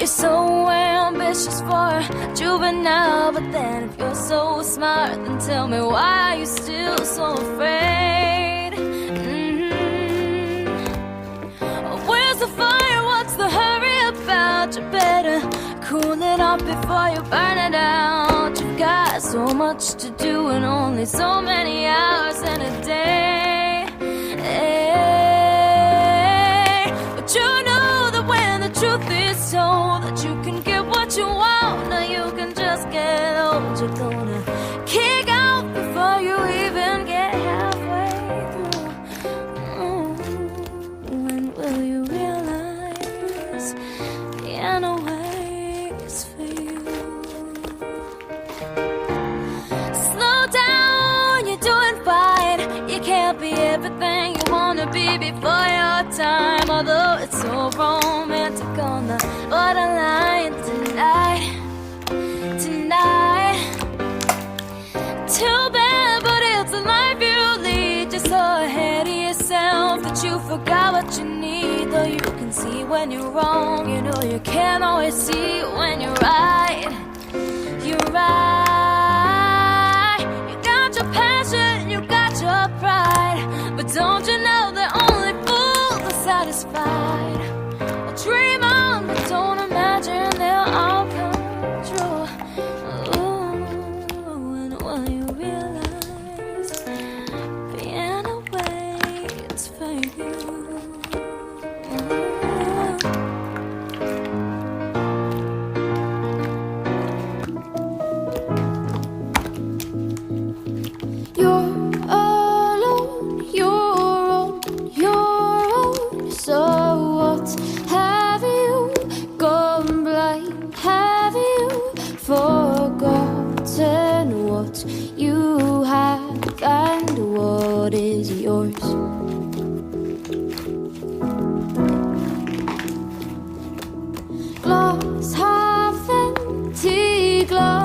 You're so ambitious for a juvenile, but then if you're so smart, then tell me why are you still so afraid? Where's the fire? What's the hurry about? You better cool it off before you burn it out. You've got so much to do and only so many hours in a day. But you know that when the truth is told, that you can get what you want, or you can just get old. You're gonna kick out before you even get halfway through. When will you realize vienna waits for you? Slow down, you're doing fine. You can't be everything you wanna be before your time. Although it's so romantic on the borderline tonight. Too bad, but it's the life you lead. You're so ahead of yourself that you forgot what you need. Though you can see when you're wrong, you know you can't always see when you're right. You're right. You got your passion, you got your pride, but don't you know that only fools are satisfied? Well, dream on, but don't imagine they'll all come true. When will you realize vienna waits for you? You're alone, you're on your own. So what? Have you gone blind? Have you forgotten what you have and what is yours? Glass half empty, glass